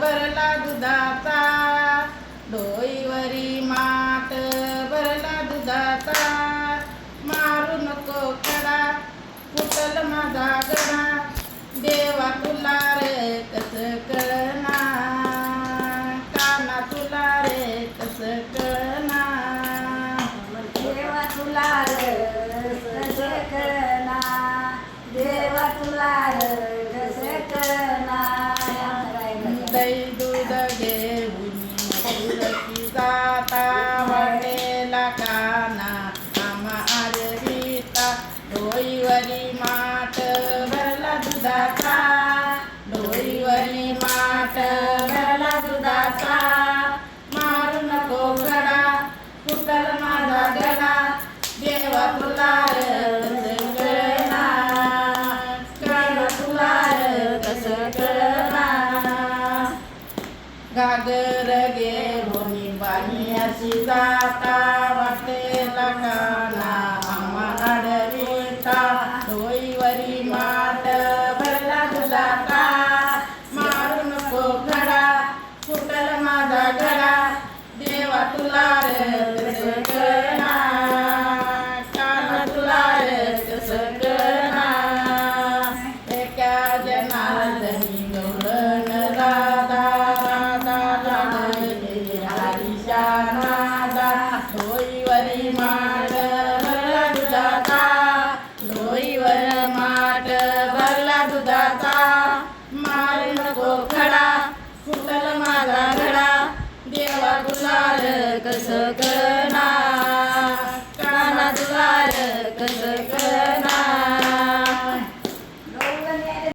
भरला दुधाचा, डोईवरी माठ भरला दुधाचा. मारू नको खडा, फुटल माझा गडा, देवा तुला रे कसं कळना, काना तुला रे कसं कळना, देवा तुला रे कसं कळना, देवा तुला रे कसं कळना. दही दूध घेऊन मथुरची जाता, वाटेला काना आम्हा आरविता. डोईवरी माठ भरला दुधाचा, डोईवरी माठ भरला दुधाचा. मारू नको खडा, फुटल माझा गडा, देवा तुला कसं कळना, काना तुला कसं कळना. घागर घेऊन बाणी अशी जाता, वाटेला काना आम्हा अडविता. डोईवरी माठ भरला दुधाचा, मारू नको खडा, फुटल माझा गडा, देवा तुला कसं कळना, काना तुला कसं कळना. एका जनार्दनी गवळण राधा, राधा लागली हरीच्या नादा. डोईवरी माठ भरला दुधाचा, डोईवर माठ भरला दुधाचा. मारू नको खडा, फुटल माझा घडा, देवा तुला कसं कळना.